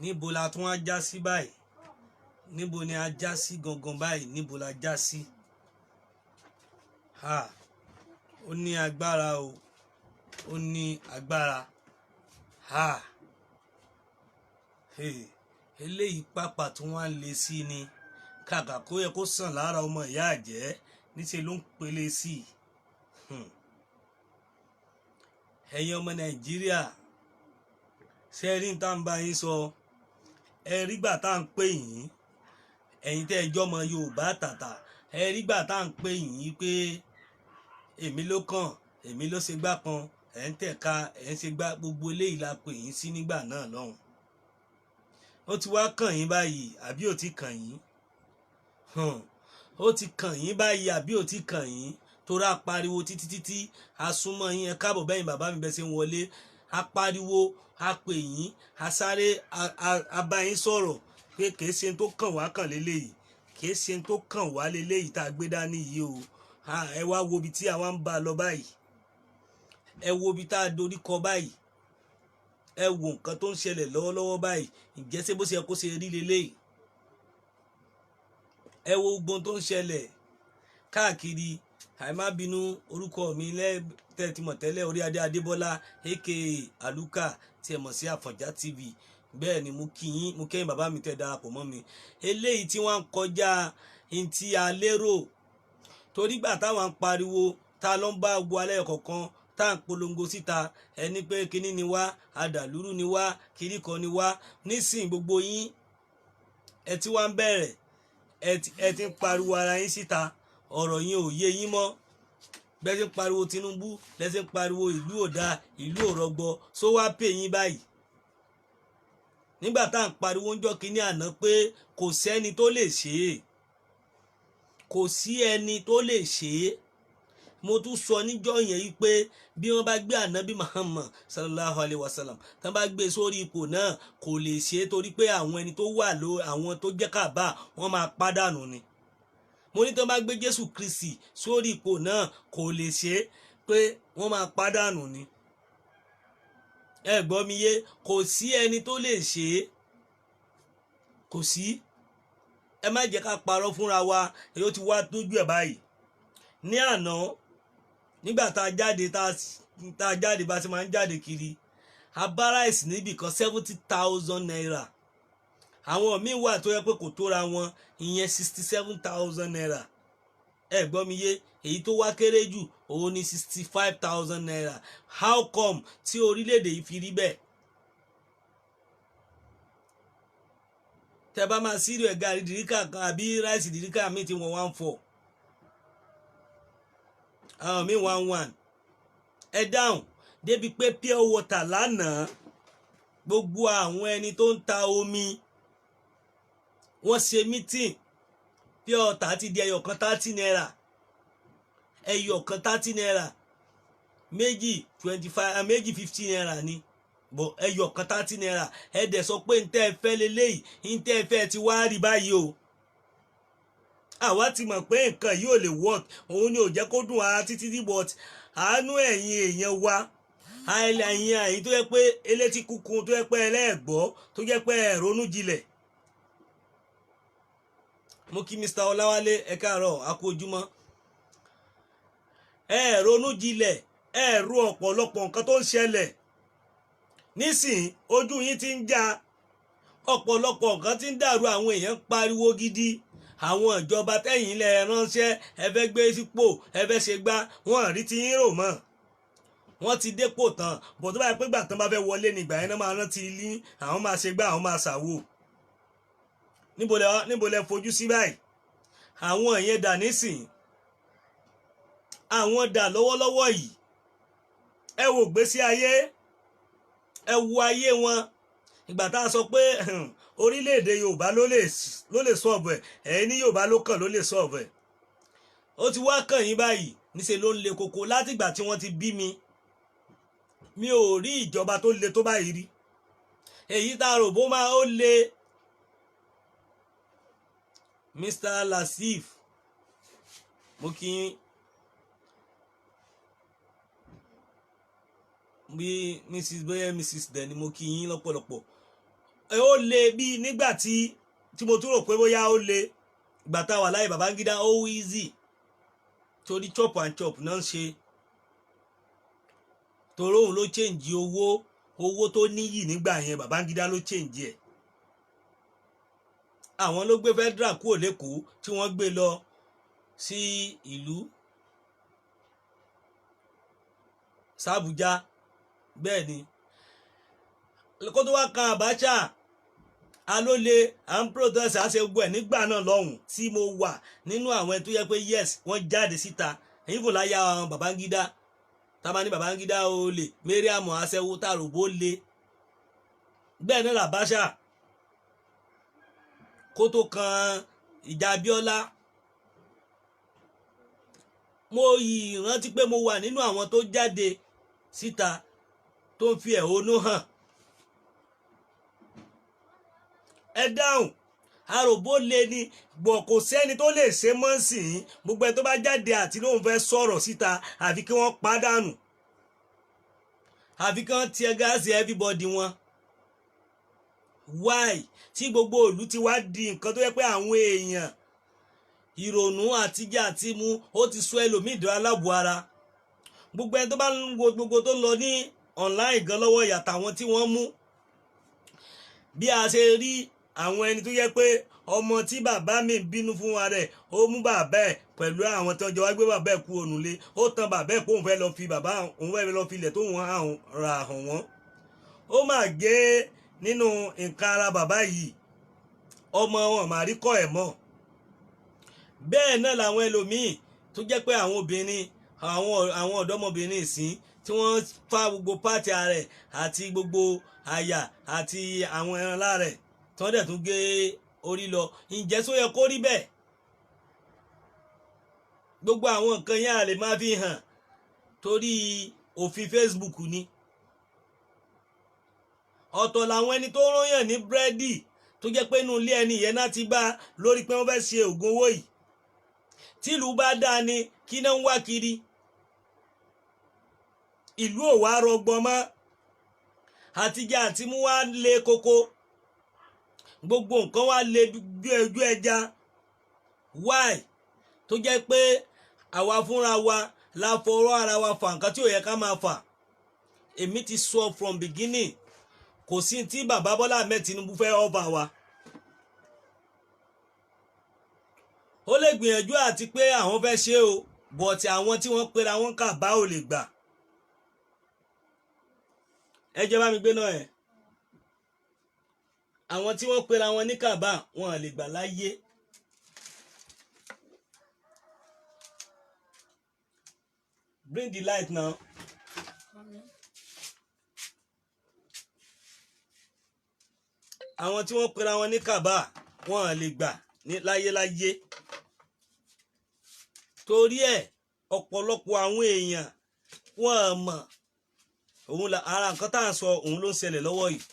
Níbo la tún á já sí báyìí? Níbo ni a já sí gangan báyìí? Níbo la já sí? Ó ní agbára o, ó ní agbára. Eléyìí pàpà tí wọ́n á lé sí ni kàkà kó yẹ kó sàn lára ọmọ ìyá àjẹ́ níṣẹ́ ló ń pele sí i. Ẹ̀yin ọmọ Nàìjíríà, ṣe rí ní tá à ń bá yín sọ, ẹ rí gbà tá à ń pè yín, ẹ̀yin tẹ́ ẹ jọ́ ọmọ Yorùbá tàtà, ẹ rí gbà tá à ń pè yín pé èmi ló kàn, èmi ló ṣe gbá kan, ẹ̀ ń tẹ̀ka, ẹ̀ ń ṣe gbá, gbogbo eléyìí la pè yín sí nígbà náà lọ́hùn. Ó ti wá kàn yín báyìí àbí ó ti kàn yín? Ó ti kàn yín báyìí àbí ó ti kàn yín? Torí a pariwo títí a súnmọ́ yín, ẹ káàbọ̀ bẹ́yìn bàbá mi bẹ́ẹ̀ ṣe ń wọlé, a pariwo, a pè yín, a sáré, a bá yín sọ̀rọ̀ pé kìí ṣe tó kàn wá kàn léléyìí, kìí ṣe tó kàn wá léléyìí tá a gbé dání yìí o. Ẹ wá wo ibi tí a wá ń bá a lọ báyìí, ẹ wo ibi tá a dorí kọ báyìí, ẹ wo nǹkan tó ń ṣẹlẹ̀ lọ́wọ́lọ́wọ́ báyìí. Ǹjẹ́ ṣé bó ṣe yẹ kó ṣe rí leléyìí? Ẹ wo gbogbo tó ń ṣẹlẹ̀ káàkiri. Àìmá bínú, orúkọ mi lẹ́tẹ̀ tí mọ̀ tẹ́lẹ̀, orí adé Adébọ́lá aka Aluka tí ẹ mọ̀ sí Àfọ̀njá TV. Bẹ́ẹ̀ ni mo kí yín, mo kẹ́yìn bàbá mi tẹ́ darapọ̀ mọ́ mi. Eléyìí tí wọ́n ń kọjá ntí a lérò, torí gbà táwọn ń pariwo ta ló ń bá gbogbo alẹ́ kọ̀ọ̀kan tá à ń polongo síta, ẹni pé kíní ni wá, adàlúrú ni wá, kíní kan ni wá. Nísìnyí gbogbo yín ẹ ti wá ń bẹ̀rẹ̀, ẹ ti ń pariwo ara yín síta, ọ̀rọ̀ yín ò yé yín mọ́. Bẹ́ẹ̀ ti ń pariwo Tinubu, bẹ́ẹ̀ ti ń pariwo ìlú ò dáa, ìlú ò rọgbọ, só wá pè yín báyìí. Nígbà tá à ń pariwo ń jọ́ kíní àná pé kò sẹ́ni tó lè ṣe é, kò sí ẹni tó lè ṣe é. Mo tún sọ níjọ́ yẹn yìí pé bí wọ́n bá gbé ànábì Muhammad sallallahu alayhi wa sallam, tí wọ́n bá gbé sórí ipò náà, kò lè ṣe é torí pé àwọn ẹni tó wà àwọn tó jẹ́ Kaaba wọ́n máa pàdánù ni. Mo ní tí wọ́n bá gbé Jésù Kristi sórí ipò náà, kò lè ṣe é pé wọ́n máa pàdánù ni. Ẹ gbọ́ mi yé, kò sí ẹni tó lè ṣe é, kò sí. Ẹ má jẹ́ ká parọ́ fúnra wa, èyí ó ti wá tójú ẹ̀ báyìí. Ní àná, nígbà tá a jáde bá ti máa ń jáde kiri, a bá ráìsì níbì kan 70,000 naira. Àwọn míì wà tó yẹ pé kò tóra wọn, ìyẹn 67,000 naira. Ẹ gbọ́ mi yé, èyí tó wá kéré jù òun ni 65,000 naira. How come tí orílẹ̀-èdè yìí fi rí bẹ́ẹ̀? Tẹ́ bá máa sírò ẹ̀ gàrí dìríkà kan àbí ráìsì dìríkà míì tí wọ́n 14, àwọn míì 11. Ẹ dáhùn débi pé pure water lánàá, gbogbo àwọn ẹni tó ń ta omi wọ́n ṣe meeting, pure water ti di ẹyọ̀kan 30 naira, ẹyọ̀kan 30 naira, méjì 25, méjì 50 naira ni, bọ̀ ẹyọ̀kan 30 naira. Ẹ dẹ̀ sọ pé ntẹ́ ẹ fẹ́ leléyìí, ntẹ́ ẹ fẹ́ ti wá rí báyìí o. Àwa ti mọ̀ pé nǹkan yìí ò lè work, òun ni ò jẹ́ kó dùn ara títí dí, but àánú ẹ̀yin èèyàn wa, ẹ̀yin tó yẹ pé elétí kúkún, tó yẹ pé ẹlẹ́ẹ̀gbọ́, tó yẹ pé ẹ ronú jinlẹ̀. Mo kí Mr. Ọláwálé, ẹ káàárọ̀, a kú ojúmọ́. Ẹ ronú jinlẹ̀, ẹ ro ọ̀pọ̀lọpọ̀ nǹkan tó ń ṣẹlẹ̀. Nísìnyí ojú yín ti ń já, ọ̀pọ̀lọpọ̀ nǹkan ti ń dàrú, àwọn èèyàn ń pariwo gidi. Àwọn ìjọba tẹ̀yìn lẹ ránṣẹ́, ẹ fẹ́ gbé sípò, ẹ fẹ́ ṣe gbá, wọ́n rí ti yín rò mọ́. Wọ́n ti dépò tán, bọ̀ tó bá yẹ pé ìgbà tán bá fẹ́ wọlé ní ìgbà yẹn náà máa rántí ilé, àwọn máa ṣe gbá, àwọn máa ṣàwò. Níbo lẹ fojú sí báyìí? Àwọn ìyẹn dà nísìn, àwọn dà lọ́wọ́lọ́wọ́ yìí. Ẹ wo gbésí ayé, ẹ wo ayé wọn. Ìgbà tá a sọ pé orílẹ̀-èdè Yorùbá ló lè sọ̀bù ẹ̀, ẹ̀yin ní Yorùbá ló kàn ló lè sọ̀bù ẹ̀. Ó ti wá kàn yín báyìí, níṣẹ́ ló ń le koko. Látìgbà tí wọ́n ti bí mi, mi ò rí ìjọba tó le tó báyìí rí. Èyí tá a rò bó máa ó le. Mr. Lasif, bí mrs bóyá mrs dẹ̀ ni mo kí yín lọ́pọ̀lọpọ̀. Ó le bí nígbà tí mo tún rò pé bóyá ó le ìgbà tá a wà láyé Babangida ó easy torí chop and chop náà ń ṣe torí òun ló change owó tó níyì nígbà yẹn Babangida ló change ẹ̀. Àwọn ló gbé federal kúrò lẹ́kọ̀ọ́ tí wọ́n gbé lọ sí ìlú sàbújá bẹ́ẹ̀ ni kó tó wá kan Abacha alólè à ń protest àṣẹ gbogbo ẹ̀ nígbà náà lọ́hùn tí mo wà nínú àwọn tó yẹ pé yes wọ́n jáde síta èyí kò láyà àwọn Babangida tábà ní Babangida ó lè Mariam aṣẹ́wó tààròbó lè bẹ́ẹ̀ náà Abacha kó tó kan ìjà Abíọ́lá. Mo yìí rántí pé mo wà nínú àwọn tó jáde síta tó ń fi ẹ̀hónú hàn. Ẹ dáhùn àròbó lè ní gbọ̀ kò sẹ́ni tó lè ṣe mọ́ sí i gbogbo ẹ tó bá jáde àti lóun fẹ́ sọ̀rọ̀ síta àfi kí wọ́n pàdánù àfi kí wọ́n tiẹ̀ gáàsì everybody wọn. Why tí gbogbo ìlú ti wá di nǹkan tó yẹ pé àwọn èèyàn ìrònú àtijọ́ àti mu ó ti sọ ẹlòmíì dán aláàbò ara. Gbogbo ẹni tó bá ń wo gbogbo tó ń lọ ní online gan lọ́wọ́ ìyàtọ̀ àwọn tí wọ́n mú bí a ṣe rí àwọn ẹni tó yẹ pé ọmọ tí bàbá mi bínú fún wa rẹ̀ ó mú bàbá ẹ̀ pẹ̀lú àwọn tó ń jọ wá gbé bàbá ẹ̀ kú ònúlé ó tan bàbá ẹ̀ pé òun fẹ́ lọ fi bàbá òun fẹ́ lọ fi ilẹ̀ tó wọ́n ra hàn wọ́n. Ó mà gé nínú nǹkan ara bàbá yìí ọmọ wọn mà rí kọ́ ẹ̀ mọ́. Bẹ́ẹ̀ náà làwọn ẹlòmíì tó jẹ́ pé àwọn obìnrin àwọn ọ̀dọ́mọbìnrin ìsìn tí wọ́n fa gbogbo pàtì ààrẹ àti gbogbo àyà àti àwọn ẹran láàrẹ̀ tí wọ́n dẹ̀ tún gé orí lọ. Ǹjẹ́ só yẹ kó rí bẹ́ẹ̀? Gbogbo àwọn nǹkan yẹn a lè máa fi hàn torí òfin Facebook ni. Ọ̀tọ̀ làwọn ẹni tó ròyàn ní búrẹ́dì tó jẹ́ pé inú ilé ẹni yẹn náà ti bá lórí pé wọ́n fẹ́ ṣe ògùn owó yìí. Tílùú bá dáa ni kí náà ń wá kiri. Ìlú ò wá rọgbọ mọ́ àtijọ́ àti mú wá lé koko gbogbo nǹkan wá lé bí ojú ẹja. Why tó jẹ́ pé àwa fúnra wa la fọwọ́ ara wa fà nǹkan tí ò yẹ ká máa fà. Èmi ti sọ from beginning kò sí tí bàbá Bọ́lá Ahmed Tinubu fẹ́ ọba wa. Ó lè gbìyànjú àti pé àwọn fẹ́ ṣe o bọ̀tì àwọn tí wọ́n pera wọn kà bá ò lè gbà. Ẹ jẹ́ bá mi gbé náà ẹ̀. Àwọn tí wọ́n pera wọn ní kàbá wọn lè gbà láyé. Bring the light now. Àwọn tí wọ́n pera wọn ní kàbá wọn lè gbà ní láyéláyé. Torí ẹ̀ ọ̀pọ̀lọpọ̀ àwọn èèyàn wọ́n mọ̀ òun ara nǹkan tá à ń sọ òun ló ń ṣẹlẹ̀ lọ́wọ́ yìí.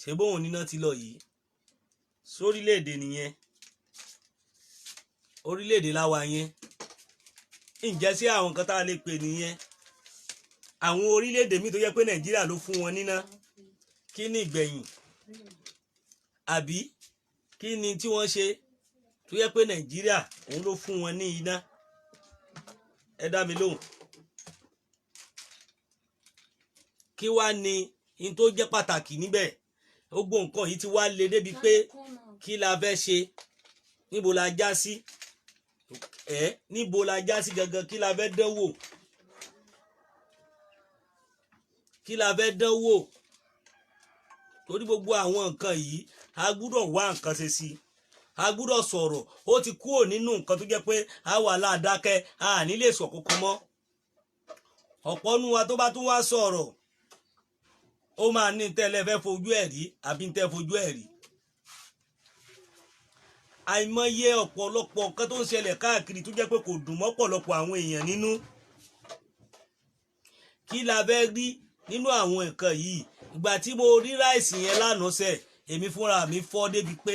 Ṣé bóun níná ti lọ yìí sórílẹ̀-èdè nìyẹn orílẹ̀-èdè láwa yẹn. Ǹjẹ́ sí àwọn nǹkan tá a lè pè nìyẹn. Àwọn orílẹ̀-èdè míì tó yẹ pé Nàìjíríà ló fún wọn níná kí ni ìgbẹ̀yìn àbí kí ni tí wọ́n ṣe tó yẹ pé Nàìjíríà òun ló fún wọn ní iná. Ẹ dá mi lóhùn. Kí wá ni in tó jẹ́ pàtàkì níbẹ̀? Gbogbo nǹkan yìí ti wá le débi pé kí la fẹ́ ṣe? Níbo la já sí? Níbo la já sí gangan? Kí la fẹ́ dánwò? Kí la fẹ́ dánwò? Torí gbogbo àwọn nǹkan yìí a gbúdọ̀ wá nǹkan ṣe sí. A gbúdọ̀ sọ̀rọ̀. Ó ti kúrò nínú nǹkan tó jẹ́ pé a wà láàdákẹ́ a ní lè sọ kankan mọ́. Ọ̀pọ̀ nínú wa tó bá tún wá sọ̀rọ̀ ó máa ní tẹ́lẹ̀ fẹ́ fojú ẹ̀ rí àbí tẹ́ fojú ẹ̀ rí. Àìmọye ọ̀pọ̀lọpọ̀ nǹkan tó ń ṣẹlẹ̀ káàkiri tó jẹ́ pé kò dùn mọ́ ọ̀pọ̀lọpọ̀ àwọn èèyàn nínú. Kí la fẹ́ rí nínú àwọn nǹkan yìí? Ìgbà tí mo rí ráìsì yẹn lánàá sẹ̀ èmi fúnra mi fọ́ débi pé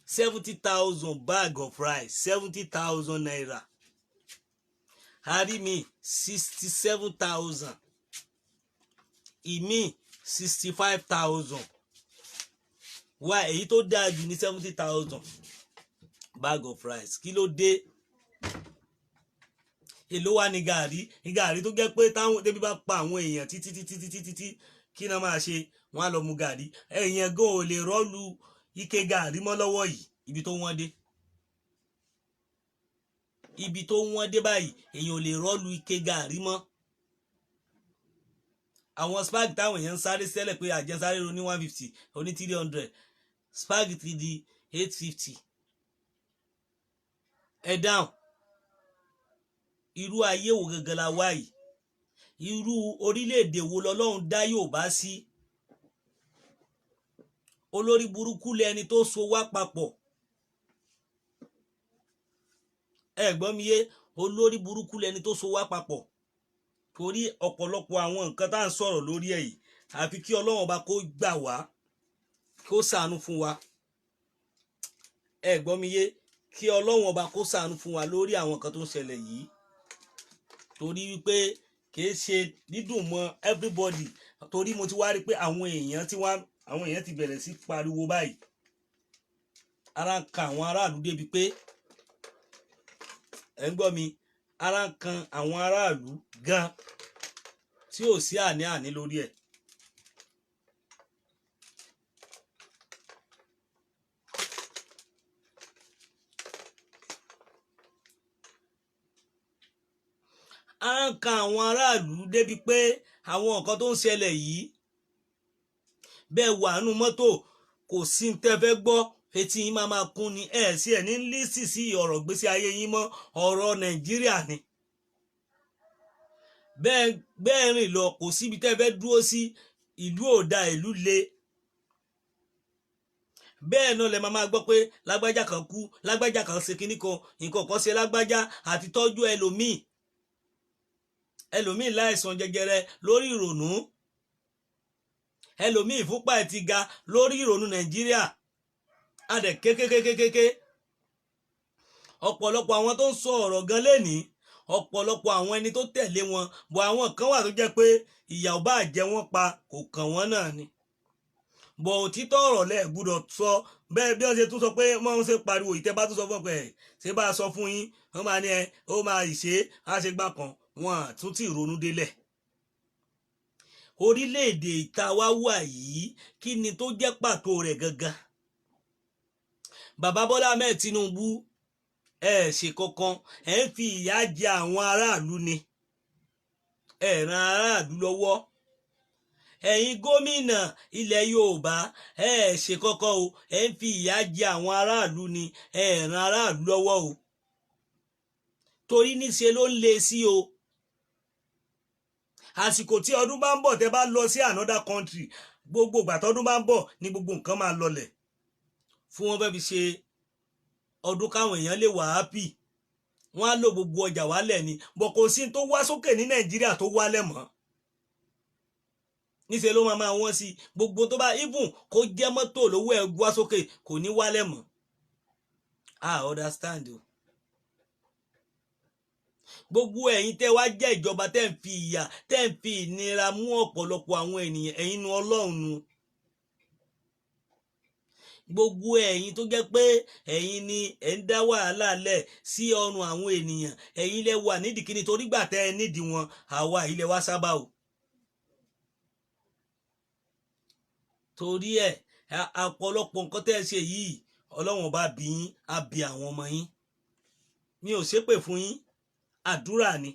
70,000 bag of rice 70,000 naira. a rí mi 67,000, ìmí 65,000, wá èyí tó dáa jù ní 70,000 bag of rice. Kí ló dé? Èló wá ní gàrí tó jẹ́ pé táwọn débi bá pa àwọn èèyàn títí kí náà máa ṣe, wọ́n á lọ mu gàrí. Èèyàn gan ò lè rọ́ọ̀lù ike gàrí mọ́ lọ́wọ́ yìí, ibi tó wọ́n dé. Ibi tó wọ́n dé báyìí èèyàn ò lè rọ́ọ̀lù ike gàrí mọ́. Àwọn spag táwọn èèyàn ń sáré sẹ́lẹ̀ pé àjẹsáré ro ní 150 oní 300, spag ti di 850. Ẹ dáhùn, irú ayé wo gangan la wá yìí? Irú orílẹ̀-èdè wo lọ́lọ́run dá Yorùbá sí? Olórí burúkú lẹni tó so wá papọ̀. Ẹ gbọ́ mi yé, olórí burúkú lẹni tó so wá papọ̀. Torí ọ̀pọ̀lọpọ̀ àwọn nǹkan tá à ń sọ̀rọ̀ lórí ẹ̀ yìí, àfi kí Ọlọ́run ọba kó gbà wá, kó ṣàánú fún wa. Ẹ gbọ́ mi yé, kí Ọlọ́run ọba kó ṣàánú fún wa lórí àwọn nǹkan tó ń ṣẹlẹ̀ yìí. Torí wípé kìí ṣe dídùn mọ́ everybody. Torí mo ti wá rí pé àwọn èèyàn ti bẹ̀rẹ̀ sí pariwo báyìí. Ara ń kan àwọn aráàlú débi pé, ẹ ń gbọ́ mi, ara ń kan àwọn aráàlú gan tí ò sí àní-àní lórí ẹ̀. Ara ń kan àwọn aráàlú débi pé àwọn nǹkan tó ń ṣẹlẹ̀ yìí, bẹ́ẹ̀ wà nínú mọ́tò kò sí ní tẹ́ fẹ́ gbọ́, etí yín máa kún ni, sí ẹ̀ ní lísì sí ọ̀rọ̀ gbésí ayé yín mọ́, ọ̀rọ̀ Nàìjíríà ni. Bẹ́ẹ̀ rìn lọ kò síbi tẹ́ fẹ́ dúró sí, ìlú ò da, ìlú le. Bẹ́ẹ̀ náà lẹ máa gbọ́ pé lágbájá kan kú, lágbájá kan ṣe kinní kan, nǹkan kan ṣe lágbájá, àti tọ́jú ẹlòmíì láìsàn jẹjẹrẹ lórí ìrònú, ẹlòmíì ìfúnpá ẹ̀ ti ga lórí ìrònú Nàìjíríà. Adẹ̀ kékékékékéké. Ọ̀pọ̀lọpọ̀ àwọn tó ń sọ ọ̀rọ̀ gan lénìí, ọ̀pọ̀lọpọ̀ àwọn ẹni tó tẹ̀lé wọn, bọ̀ àwọn kan wà tó jẹ́ pé ìyà ò bá jẹ wọ́n pa, kò kàn wọ́n náà ni. Bọ̀ òtítọ́ ọ̀rọ̀ lẹ̀ gbúdọ̀ sọ. Bẹ́ẹ̀ bí wọ́n ṣe tún sọ pé wọ́n ń ṣe pariwo ìtẹ́ bá tún sọ fún ọ̀pẹ ẹ̀ ṣé bá a sọ fún yín, wọ́n máa ní ó máa ṣe á ṣe gbà kan, wọn àtún tí ronú délẹ̀. Orílẹ̀-èdè ìta wá wà yìí, kí ni tó jẹ́ pàtó rẹ̀ gangan? Bàbá Bola Ahmed Tinubu, ṣe kankan, ń fi ìyà jẹ àwọn aráàlú ni, ran aráàlú lọ́wọ́. Ẹ̀yin gómìnà ilẹ̀ Yorùbá, ṣe kankan o, ń fi ìyà jẹ àwọn aráàlú ni, ran aráàlú lọ́wọ́ o. Torí níṣe ló ń le sí o. Àsìkò tí ọdún bá ń bọ̀, tẹ́ bá lọ sí another country, gbogbo ìgbà tọ́dún bá ń bọ̀ ní gbogbo nǹkan máa lọlẹ̀. Fún wọn fẹ́ fi ṣe ọdún káwọn èèyàn lè wà happy, wọ́n á lò gbogbo ọjà wálẹ̀ ni. Bọ̀ kò sí tó wá sókè ní Nàìjíríà tó wálẹ̀ mọ́. Níṣẹ́ ló máa wọ́n sí gbogbo tó bá even kó jẹ́ mọ́tò lówó ẹ̀ wá sókè kò ní wálẹ̀ mọ́. Understand o. Gbogbo ẹ̀yin tẹ́ wá jẹ́ ìjọba tẹ́ ń fi ìyà, tẹ́ ń fi ìnira mú ọ̀pọ̀lọpọ̀ àwọn ènìyàn, ẹ̀yin nu Ọlọ́run nu. Gbogbo ẹ̀yin tó jẹ́ pé ẹ̀yin ni ẹ̀ ń dá wàhálà lẹ̀ sí ọrùn àwọn ènìyàn, ẹ̀yin lẹ wà nídìí kíni, torí gbà tẹ́ ẹ nídìí wọn, àwa ilẹ̀ wa sábà o. Torí ọ̀pọ̀lọpọ̀ nǹkan tẹ́ ẹ ṣe yìí, Ọlọ́run bá bí yín, á bí àwọn ọmọ yín. Mi ò ṣépè fún yín, àdúrà ni.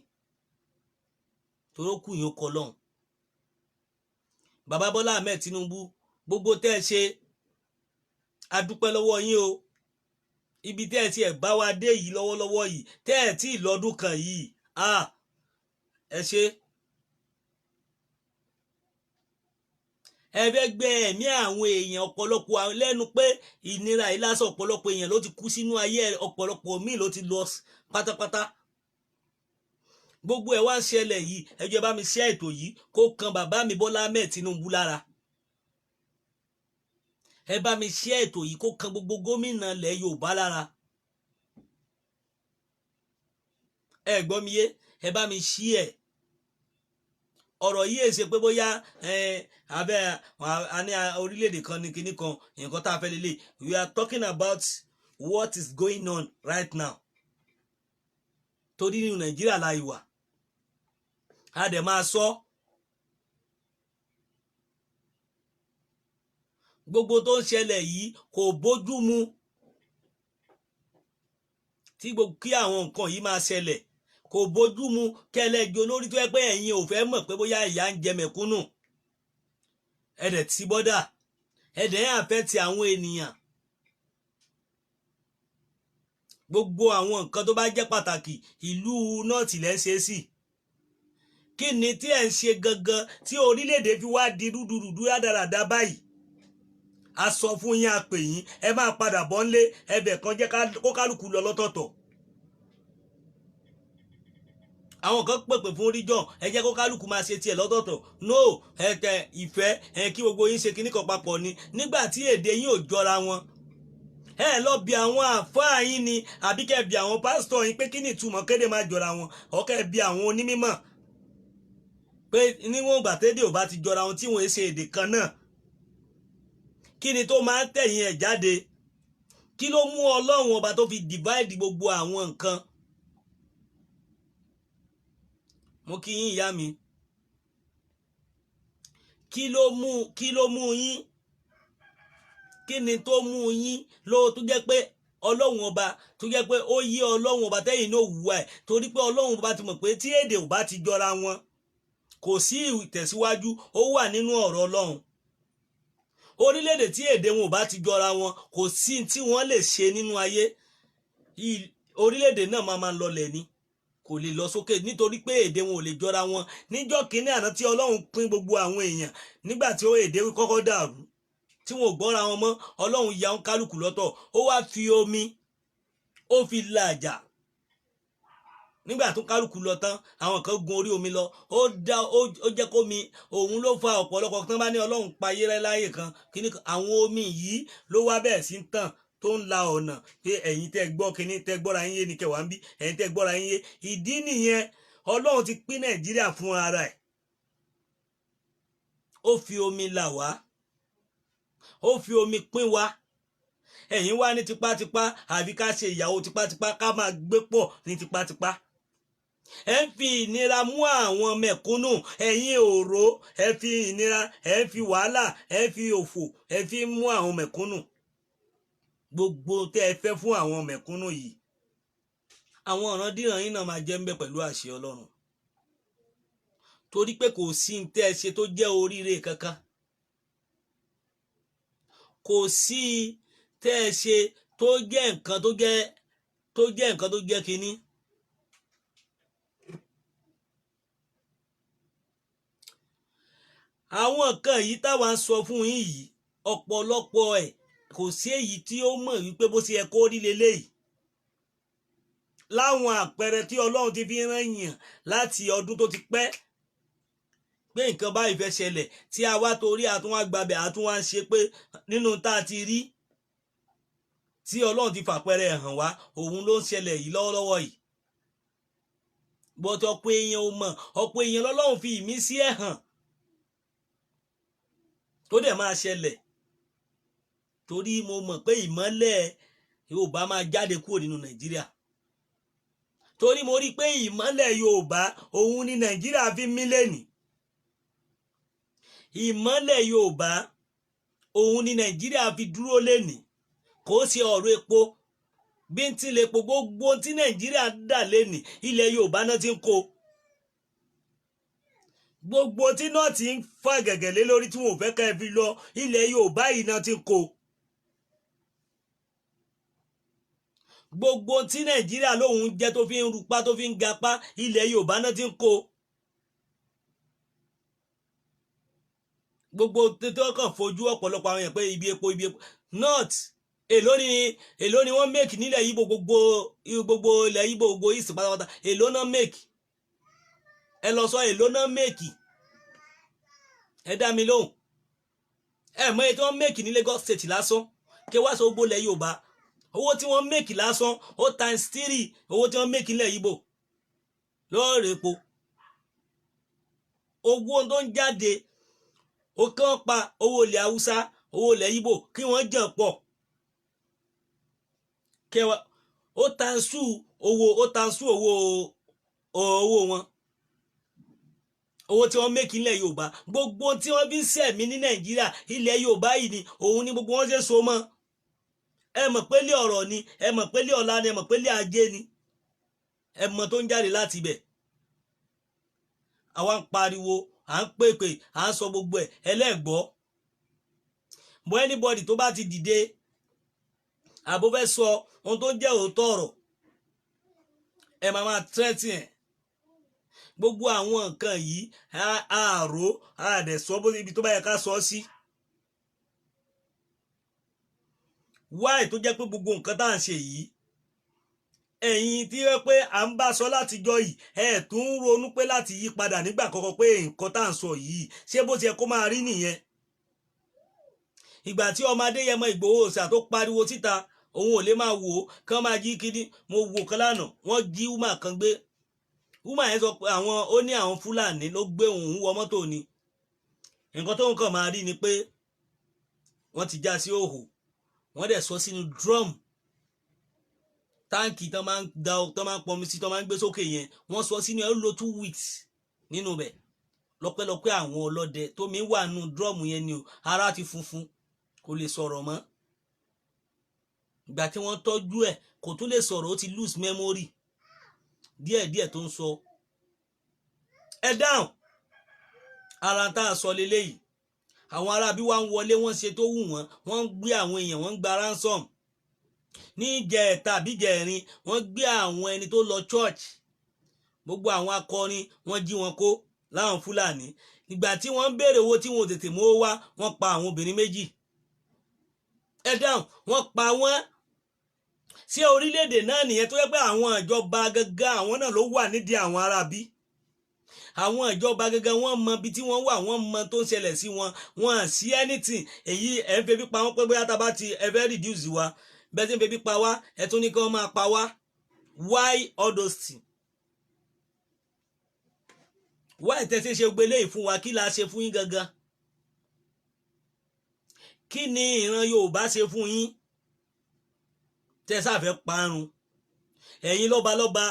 Torí ó kù yín ó kọ lọ́hùn. Bàbá Bola Ahmed Tinubu, gbogbo tẹ́ ẹ ṣe, a dúpẹ́ lọ́wọ́ yín o. Ibi tẹ́ ẹ ti ẹ̀ bá wa dé yìí lọ́wọ́lọ́wọ́ yìí, tẹ́ ẹ tí lọ́dún kan yìí, ẹ ṣe. Ẹ fẹ́ gbé ẹ̀mí àwọn èèyàn ọ̀pọ̀lọpọ̀ lẹ́nu pé ìnira yìí lásán, ọ̀pọ̀lọpọ̀ èèyàn ló ti kú sínú ayé, ọ̀pọ̀lọpọ̀ míì ló ti lọ pátápátá. Gbogbo ẹ̀ wá ń ṣẹlẹ̀ yìí, ẹ jọ̀ọ́ bá mi share ètò yìí kó kan bàbá mi Bola Ahmed Tinubu lára. Ẹ bá mi share ètò yìí kó kan gbogbo gómìnà ilẹ̀ Yorùbá lára. Ẹ gbọ́ mi yé, ẹ bá mi share ọ̀rọ̀ yìí èsè pé bóyá abẹ́ àní orílẹ̀-èdè kan ní kinní kan nǹkan tá a fẹ́ lélẹ̀. We are talking about what is going on right now. Torí nínú Nàìjíríà la ìwà a dẹ̀ máa sọ gbogbo tó ń ṣẹlẹ̀ yìí kò bójú mu kí àwọn nǹkan yìí máa ṣẹlẹ̀ kò bójú mu kẹlẹ́jọ lórí tó yẹ pé ẹ̀yin ò fẹ́ mọ̀ pé bóyá ìyà ń jẹ mẹ̀kúnnù ẹ̀dẹ̀ tí bọ́dà ẹ̀dẹ̀ yẹn àfẹ́ ti àwọn ènìyàn gbogbo àwọn nǹkan tó bá jẹ́ pàtàkì ìlú nọ́ọ̀tì lẹ́ ń ṣe sí kí ni tí ẹ̀ ń ṣe gangan tí orílẹ̀-èdè fi wá di rúdurùdu rádaràda báyìí a sọ fún yín a pè yín ẹ máa padà bọ́ ńlé ẹbẹ̀ kan jẹ́ kó kálukú lọ lọ́tọ̀ọ̀tọ̀ àwọn kan pèpè fún region ẹ jẹ́ kó kálukú máa ṣe tiẹ̀ lọ́tọ̀ọ̀tọ̀ no ìfẹ́ kí gbogbo yín ṣe kíní kan papọ̀ ni nígbà tí èdè yín ò jọra wọn ẹ lọ bí àwọn àfáà yín ni àbí kẹ́ bí àwọn pásítọ̀ yín pé kí ni ìtumọ̀ kéde máa jọra wọn ọ̀kẹ́ bí àwọn onímọ̀ pé níwọ̀n ìgbà tédè ò bá ti jọra wọn tí wọ́n ṣe èdè kan náà kí ni tó máa ń tẹ̀yìn ẹ̀ jáde kí ló mú ọlọ́run ọba tó fi divide gbogbo àwọn nǹkan mo kí yín ìyá mi kí ló mú yín kí ni tó mú yín ló tó jẹ́ pé ọlọ́run ọba tó jẹ́ pé ó yí ọlọ́run ọba tẹ́yìn náà wùwà ẹ̀ torí pé ọlọ́run ọba ti mọ̀ pé tí èdè ò bá ti jọra wọn kò sí ìtẹ̀síwájú ó wà nínú ọ̀rọ̀ ọlọ́run orílẹ̀-èdè tí èdè wọn ò bá ti jọra wọn kò sí tí wọ́n lè ṣe nínú ayé orílẹ̀-èdè náà máa lọlẹ̀ ni kò lè lọ sókè nítorí pé èdè wọn ò lè jọra wọn níjọ́ kínní àná tí ọlọ́run pín gbogbo àwọn èèyàn nígbà tí èdè kọ́kọ́ dàrú tí wọn ò gbọ́ra wọn mọ́ ọlọ́run ya ń kálukú lọ́tọ̀ ó wá fi omi ó fi làjà nígbà tó kálukú lọ tán àwọn kan gun orí omi lọ ó jẹ́ kó mi òun ló fa ọ̀pọ̀lọpọ̀ tán bá ní ọlọ́run payé láyè kan kíní àwọn omi yìí ló wá bẹ́ẹ̀ sí ń tàn tó ń la ọ̀nà pé ẹ̀yin tẹ́ gbọ́ kíní tẹ́ gbọ́ra yín yé ni kẹwàá ń bí ẹ̀yin tẹ́ gbọ́ra yín yé ìdí nìyẹn ọlọ́run ti pín Nàìjíríà fún ara ẹ̀ ó fi omi là wá ó fi omi pín wa ẹ̀yin wá ní tipátipá àbí ká ṣe ìyàwó tipátipá ká máa gbé pọ̀ ní tipátipá ẹ ń fi ìnira mú àwọn mẹ̀kúnnù ẹ̀yin òró ẹ fi ìnira ẹ fi wàhálà ẹ fi òfò ẹ fi mú àwọn mẹ̀kúnnù gbogbo tẹ́ ẹ fẹ́ fún àwọn mẹ̀kúnnù yìí àwọn ọ̀ràn dìran yín náà máa jẹ́ ń bẹ pẹ̀lú àṣẹ Ọlọ́run torí pé kò sí ní tẹ́ ẹ ṣe tó jẹ́ oríire kankan kò sí tẹ́ ẹ ṣe tó jẹ́ nǹkan tó jẹ́ kínní àwọn nǹkan yìí táwa ń sọ fún yín yìí ọ̀pọ̀lọpọ̀ ẹ̀ kò sí èyí tí ó mọ̀ wípé bó ṣe yẹ kó rí leléyìí láwọn àpẹẹrẹ tí Ọlọ́run ti fi rán yàn láti ọdún tó ti pẹ́ pé nǹkan báyìí fẹ́ ṣẹlẹ̀ tí a wá torí àtúnwá gbabẹ̀ àtúnwá ń ṣe pé nínú tá a ti rí tí Ọlọ́run ti fàpẹẹrẹ hàn wá òun ló ń ṣẹlẹ̀ yìí lọ́wọ́lọ́wọ́ yìí bọ́tọ̀ ọ̀pọ̀ èèyàn ò mọ̀ ọ̀pọ̀ èèyàn lọ́lọ́run fi ìmísí ẹ̀ hàn tó dẹ̀ máa ṣẹlẹ̀ torí mo mọ̀ pé ìmọ́lẹ̀ Yorùbá máa jáde kúrò nínú Nàìjíríà torí mo rí i pé ìmọ́lẹ̀ Yorùbá òun ni Nàìjíríà fi mí lẹ́nìí ìmọ́lẹ̀ Yorùbá òun ni Nàìjíríà fi dúró lẹ́nìí kò sí ọ̀rọ̀ epo bí n ti lè po gbogbo tí Nàìjíríà dà lẹ́nìí ilẹ̀ Yorùbá náà ti ń kó gbogbo tí náà ti ń fà gẹ̀gẹ̀ lé lórí tí wọn ò fẹ́ ká ẹ fi lọ ilẹ̀ Yorùbá yìí náà ti ń kó gbogbo tí Nàìjíríà lóhun jẹ́ tó fi ń rupá tó fi ń gapá ilẹ̀ Yorùbá náà ti ń kó gbogbo tó kàn fojú ọ̀pọ̀lọpọ̀ àwọn èèyàn pé ibi epo north èló ni wọ́n make nílẹ̀ Ìgbò gbogbo ilẹ̀ Ìgbò gbogbo east pátápátá èló náà make ẹ lọ sọ èló náà make ẹ dá mi lóhùn ẹ mọ èyí tí wọ́n make ní Lagos state lásán kí wá sọ gbogbo ilẹ̀ Yorùbá owó tí wọ́n make lásán ó times 3 owó tí wọ́n make nílẹ̀ Ìgbò lọ́ọ̀rẹ́ epo owó tó ń jáde ó kàn pa owó ilẹ̀ Haúsá owó ilẹ̀ Ìgbò kí wọ́n jàn pọ̀ kẹwàá ó tanṣu owó wọn owó tí wọ́n mẹ́kì ilẹ̀ Yorùbá gbogbo tí wọ́n fi ń sẹ̀mí ní Nàìjíríà ilẹ̀ Yorùbá yìí ni òun ni gbogbo wọn ṣe so mọ́ ẹ mọ̀ pé lé ọ̀rọ̀ ni ẹ mọ̀ pé lé ọ̀la ni ẹ mọ̀ pé lé ajé ni ẹ mọ̀ tó ń jáde láti ibẹ̀ àwa ń pariwo à ń pèpè à ń sọ gbogbo ẹ̀ ẹlẹ́gbọ́ bọ́ anybody tó bá ti dìde àbó fẹ́ sọ ohun tó jẹ́ òótọ́ ọ̀rọ̀ ẹ máa threaten ẹ̀ gbogbo àwọn nǹkan yìí àárò àdẹ̀sọ́ bó ibi tó bá yẹ ká sọ sí wáì tó jẹ́ pé gbogbo nǹkan tá à ń ṣe yìí ẹ̀yin tí wọ́n pé à ń bá sọ látijọ́ yìí ẹ̀ tún ń ronú pé láti yí padà nígbà kọ́kọ́ pé nǹkan tá à ń sọ yìí ṣé bó ti yẹ kó máa rí nìyẹn ìgbà tí ọmọ Adéyẹmọ Ìgbòho Òòṣà tó pariwo síta òun ò lè máa wò ó kán máa jí kíní mo wò kán lánàá wọ́n jí wúmà kan gbé wúmà yẹn sọ pé ó ní àwọn Fúlàní ló gbé òun wọ mọ́tò ni nǹkan tó ń kàn máa rí ni pé wọ́n ti já sí òhò wọ́n dẹ̀ sọ sínú drum táǹkì tán máa ń pọnmi sí tán máa ń gbé sókè yẹn wọ́n sọ sínú ẹ̀ ó lò 2 weeks nínú bẹ̀ lọ́pẹ́lọpẹ́ àwọn ọlọ́dẹ tó mi wà nù drum yẹn ni o ara ti funfun kò lè sọ̀rọ̀ mọ́ ìgbà tí wọ́n tọ́jú ẹ̀ kò tún lè sọ̀rọ̀ ó ti lose memory díẹ̀díẹ̀ tó ń sọ ẹ dáhùn ara tá a sọ leléyìí àwọn arábí wa ń wọlé wọ́n ṣe tó wù wọ́n ń gbé àwọn èèyàn wọ́n ń gba ransom ní ìjẹta àbí ìjẹrin wọ́n gbé àwọn ẹni tó lọ church gbogbo àwọn akọrin wọ́n jí wọn kó láwọn Fúlàní ìgbà tí wọ́n ń béèrè owó tí wọn ò tètè mú wá wọ́n pa àwọn obìnrin méjì ẹ dáhùn wọ́n pa wọ́n sí orílẹ̀-èdè náà nìyẹn tó yẹ pé àwọn ìjọba gangan àwọn náà ló wà nídìí àwọn arábí àwọn ìjọba gangan wọ́n mọ ibi tí wọ́n wà wọ́n mọ tó ń ṣẹlẹ̀ sí wọn sí anything èyí ẹ ń febi pa wọ́n pé bóyá tá a bá ti ẹ fẹ́ reduce wa bẹ́ẹ̀ tí ń febi pa wá ẹ tún ní kí wọ́n máa pa wá why all those things why tẹ́sí ṣe gbélé ìfún wa kí la ṣe fún yín gangan kí ni ìran Yorùbá ṣe fún yín tẹ́sàfẹ́ parun ẹ̀yin lọ́balọ́ba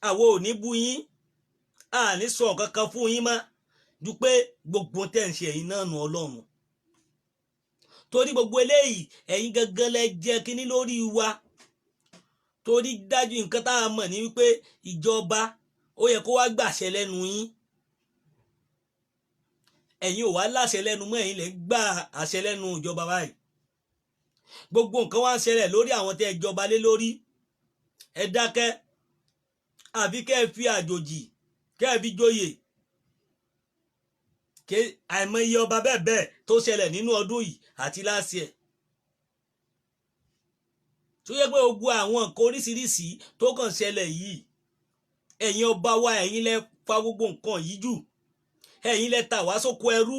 àwo ò ní bú yín a ní sọ kankan fún yín má ju pé gbogbo tẹ́ ń ṣe ẹ̀yin náà nù Ọlọ́run torí gbogbo eléyìí ẹ̀yin gangan lẹ jẹ́ kínní lórí wa torí dájú nǹkan tá a mọ̀ ní wípé ìjọba ó yẹ kó wá gbàṣẹ lẹ́nu yín ẹ̀yin ò wá láṣẹ lẹ́nu mọ́ ẹ̀yin lẹ gbà àṣẹ lẹ́nu ìjọba báyìí gbogbo nǹkan wá ń ṣẹlẹ̀ lórí àwọn tẹ́ ẹ jọba lé lórí ẹ dákẹ́ àbí kẹ́ ẹ fi àjòjì kẹ́ ẹ fi joyè kí àìmọye ọba bẹ́ẹ̀ bẹ́ẹ̀ tó ṣẹlẹ̀ nínú ọdún yìí àti láti ẹ̀ tó yẹ pé gbogbo àwọn nǹkan oríṣiríṣi tó kàn ṣẹlẹ̀ yìí ẹ̀yin ọba wa ẹ̀yin lẹ fa gbogbo nǹkan yìí jù ẹ̀yin lẹ tà wá sóko ẹrú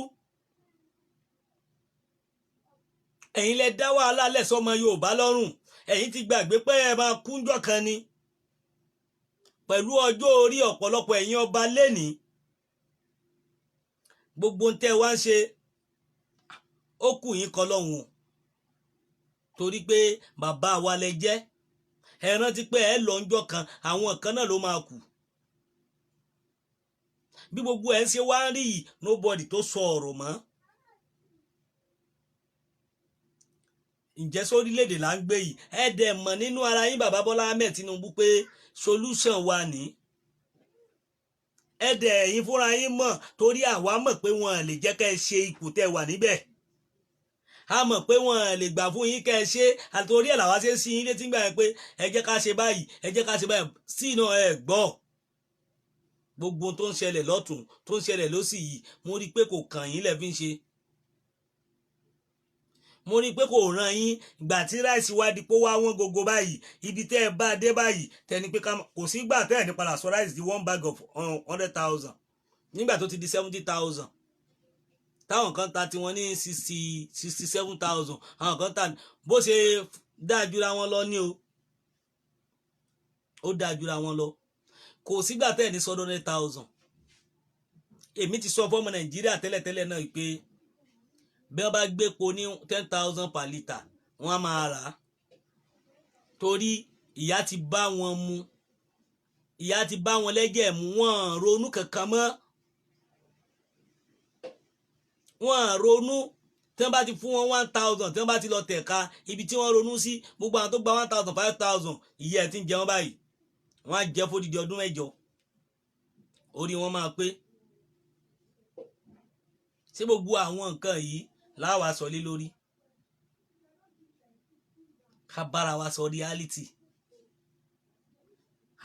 ẹ̀yin lẹ dá wàhálà lẹ̀ sọ́mọ Yorùbá lọ́rùn ẹ̀yin ti gbàgbé pé ẹ máa kúnjọ́ kan ni pẹ̀lú ọjọ́ orí ọ̀pọ̀lọpọ̀ ẹ̀yin ọba lénìí gbogbo ń tẹ́ wá ń ṣe ó kù yín kọ́ lọ́hùn torí pé bàbá wa lẹ jẹ́ ẹ rántí pé ẹ lọ́njọ́ kan àwọn kan náà ló máa kù bí gbogbo ẹ̀ ń ṣe wá ń rí yìí nobody tó sọ ọ̀rọ̀ mọ́ ǹjẹ́ sórílẹ̀-èdè là ń gbé yìí ẹ dẹ̀ mọ̀ nínú ara yín bàbá Bọ́lá Ahmed Tinubu pé solution wà ní ẹ dẹ̀ ẹ̀yin fúnra yín mọ̀ torí àwa mọ̀ pé wọn lè jẹ́ kẹ́ ẹ ṣe ipò tẹ́ wà níbẹ̀ a mọ̀ pé wọn lè gbà fún yín kẹ́ ẹ ṣe àtòrí ẹ̀ làwa ṣe ń sí yín létí gbà yẹn pé ẹ jẹ́ ká ṣe báyìí ẹ jẹ́ ká ṣe báyìí sí iná ẹ gbọ́ gbogbo tó ń ṣẹlẹ̀ lọ́tún tó ń ṣẹlẹ̀ lósì yìí mo rí i pé kò kàn yín lẹ́ fi ń ṣe mo rí i pé kò ràn yín ìgbà tí ráìsì wá di pé wá wọ́n gogo báyìí ibi tẹ́ ẹ bá dé báyìí tẹni pé kò sí gbà tẹ́ ẹ̀ ní padà sọ ráìsì di 1 bag of 100,000 nígbà tó ti di 70,000 táwọn kan ta tiwọn ní 67,000 àwọn kan ta bó ṣe dáa jura wọn lọ ní o ó dáa jura wọn lọ kò sígbà tẹ́ ní sọ́dọ̀ 100,000 èmi ti sọ fọ́mọ Nàìjíríà tẹ́lẹ̀tẹ́lẹ̀ náà pé bí wọ́n bá gbé epo ní 10,000 per litre wọ́n á máa rà á torí ìyà ti bá wọn mu ìyà ti bá wọn lẹ́jẹ̀ mu wọ́n ronú kankan mọ́ wọ́n ronú tí wọ́n bá ti fún wọn 1,000 tí wọ́n bá ti lọ tẹ̀ka ibi tí wọ́n ronú sí gbogbo àwọn tó gba 1,000 5,000 ìyà ẹ̀ ti ń jẹun báyìí wọ́n á jẹ́ fódìdí ọdún 8 orí wọn máa pé ṣé gbogbo àwọn nǹkan yìí láwa sọ lé lórí ká bára wa sọ reality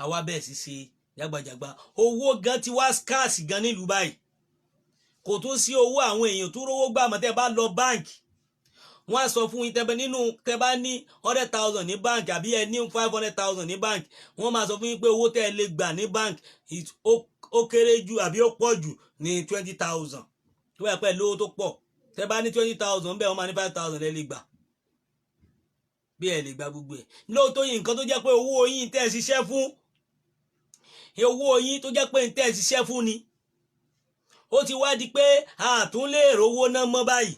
àwa bẹ́ẹ̀ sì ṣe jágbajàgba owó gan ti wá scarce gan nílùú báyìí kò tún sí owó àwọn èèyàn tó rówó gbà mọ́ tẹ́ bá lọ báǹkì wọ́n á sọ fún yín tẹ́ nínú tẹ́ bá ní 100,000 ní báǹkì àbí ẹ ní 500,000 ní báǹkì wọ́n máa sọ fún yín pé owó tẹ́ ẹ lè gbà ní báǹkì ó kéré jù àbí ó pọ̀ jù ní 20,000 tó bá pẹ́ lówó tó pọ̀ tẹ́ bá ní 20,000 bẹ́ẹ̀ wọ́n máa ní 5,000 ẹ lè gbà bí ẹ lè gba gbogbo ẹ̀ lóòótọ́ yìí nǹkan tó jẹ́ pé owó yín tẹ́ ẹ ṣiṣẹ́ fún owó yín tó jẹ́ pé tẹ́ ẹ ṣiṣẹ́ fún ni ó ti wá di pé àtún lè rówó náà mọ́ báyìí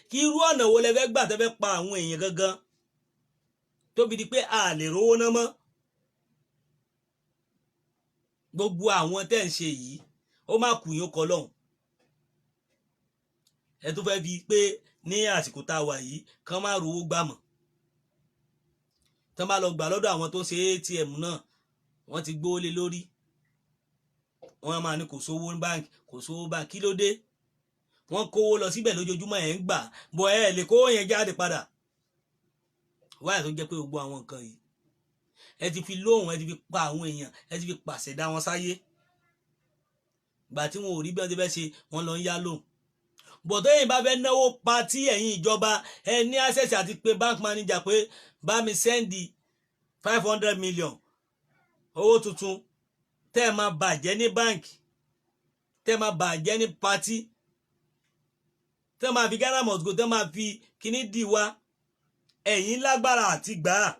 kí irú ọ̀nà wo lẹ fẹ́ gbà tẹ́ fẹ́ pa àwọn èèyàn gangan tóbi di pé a lè rówó náà mọ́ gbogbo àwọn tẹ́ ń ṣe yìí ó má kù yín kọ́ lọ́hùn ẹ tó fẹ́ fi pé ní àsìkò tá a wà yìí kán má rówó gbà mọ́ tán bá lọ gbà lọ́dọ̀ àwọn tó ń ṣe ATM náà wọ́n ti gbówó lé lórí wọ́n máa ní kò sówó ní báńkì kò sówó báńkì kí ló dé wọ́n kówó lọ síbẹ̀ lójoojúmọ́ ẹ̀ ń gbà bọ̀ ẹ lè kówó yẹn jáde padà wáyà tó jẹ́ pé gbogbo àwọn nǹkan yìí ẹ ti fi lóhùn ẹ ti fi pa àwọn èèyàn ẹ ti fi pàṣẹ dá wọn sáyé gbà tí wọn ò rí bí wọ́n ti fẹ́ ṣe wọ́n lọ ń yá lóhùn bọ̀dọ̀ yìí bá fẹ́ náwó pa tí ẹ̀yin ìjọba ẹ ní access àti pé bank manager pé bá mi sẹ́ndì 500 million owó tuntun tẹ́ ẹ máa bàjẹ́ ní báǹkì tẹ́ ẹ máa bàjẹ́ ní pátí tẹ́ ẹ máa fi Ghana must go tẹ́ ẹ máa fi kíní dì wá ẹ̀yin lágbára àti gbà á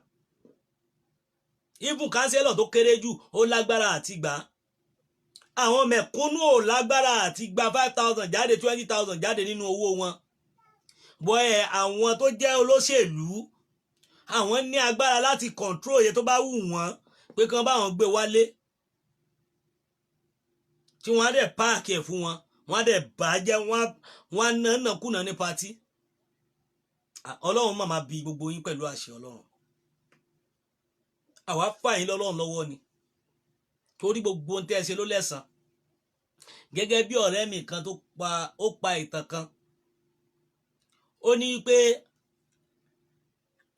even kánsẹ́lọ̀ tó kéré jù ó lágbára àti gbà á àwọn mẹ̀kúnnù ò lágbára àti gba 5,000 jáde 20,000 jáde nínú owó wọn bọ́ ẹ àwọn tó jẹ́ olóṣèlú àwọn ní agbára láti control iye tó bá wù wọ́n pé kán bá wọn gbé wálé tí wọ́n á dẹ̀ páàkì ẹ̀ fún wọn wọ́n á dẹ̀ bàjẹ́ wọ́n á nánà kùnà ní patí ọlọ́run má máa bi gbogbo yín pẹ̀lú àṣẹ ọlọ́run àwa fà yín lọ́lọ́run lọ́wọ́ ni torí gbogbo ohun tẹ́ ẹ ṣe ló lẹ́san gẹ́gẹ́ bí ọ̀rẹ́ mi kan tó pa ìtàn kan ó ní pé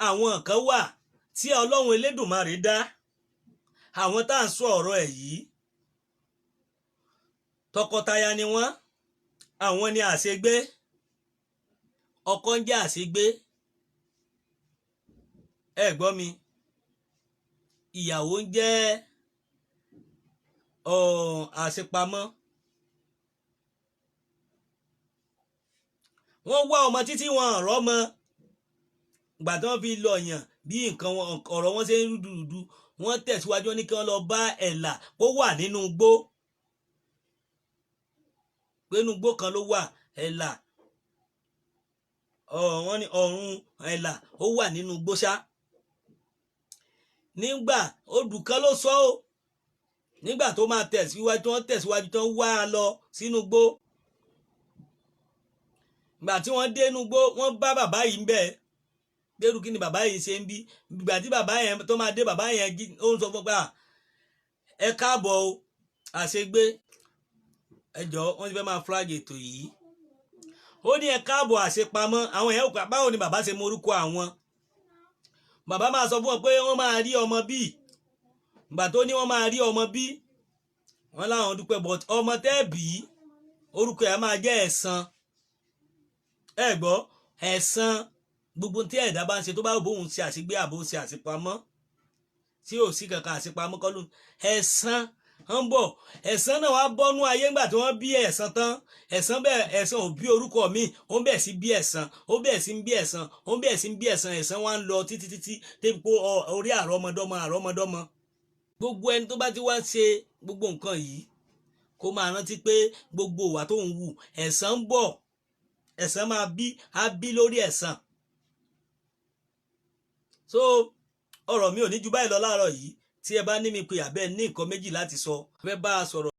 àwọn kan wà tí ọlọ́run elédùnmarè dá àwọn tá à ń sọ ọ̀rọ̀ ẹ̀ yìí tọkọtaya ni wọ́n àwọn ni àṣegbé ọkọ ń jẹ́ àṣegbé ẹ gbọ́ mi ìyàwó ń jẹ́ àṣepamọ́ wọ́n wá ọmọ títí wọn rọ́mọ gbà tí wọ́n fi lọ yàn bí nǹkan ọ̀rọ̀ wọn ṣe ń rúdurùdu wọ́n tẹ̀síwájú ní kí wọ́n lọ bá ẹ̀là ó wà nínú igbó pé inú igbó kan ló wà ẹ̀là wọ́n ní ọ̀run ẹ̀là ó wà nínú igbó ṣá nígbà odùkan ló sọ ó nígbà tó máa tẹ̀síwájú wọ́n tẹ̀síwájú tán wá a lọ sínú igbó ìgbà tí wọ́n dé inú igbó wọ́n bá bàbá yìí ń bẹ̀ gbèrú kí ni bàbá yìí ṣe ń bí ìgbà tí bàbá yẹn tó máa dé bàbá yẹn ó ń sọ fún pé ẹ káàbọ̀ o àṣegbé ẹ jọ̀ọ́ wọ́n ti fẹ́ máa flag ètò yìí ó ní ẹ káàbọ̀ àṣepamọ́ àwọn èèyàn òkà báwo ni bàbá ṣe mọ orúkọ àwọn bàbá máa sọ fún wọn pé wọ́n máa rí ọmọ bí ìgbà tó ní wọ́n máa rí ọmọ bí wọ́n láwọn dúpẹ́ but ọmọ tẹ́ bí orúkọ ẹ̀ máa jẹ́ ẹ̀san ẹ gbọ́ ẹ̀san gbogbo tí ẹ̀dá bá ń ṣe tó bá bóun ṣe àṣegbé àbò ṣe àṣepamọ́ tí ò sí kankan àṣepamọ́ kọ́lù ẹ̀san ń bọ̀ ẹ̀san náà wá bọ́nú ayé ńgbà tí wọ́n bí ẹ̀san tán ẹ̀san bẹ́ẹ̀ ẹ̀san ò bí orúkọ mi ó ń bẹ̀ sí bí ẹ̀san ó bẹ̀ sí bí ẹ̀san ó ń bẹ̀ sí bí ẹ̀san ẹ̀san wá ń lọ títí débi pé orí àrọ́mọdọ́mọ gbogbo ẹni tó bá ti wá ṣe gbogbo nǹkan yìí kó máa rántí pé gbogbo ìwà tó ń wù ẹ̀san ń bọ̀, ẹ̀san máa bí lórí ẹ̀san. So ọ̀rọ̀ mi ò ní ju báyìí lọ láàárọ̀ yìí. Tí ẹ bá ní mi pé àbẹ́ ní nǹkan méjì láti sọ, fẹ́ bá a sọ̀rọ̀.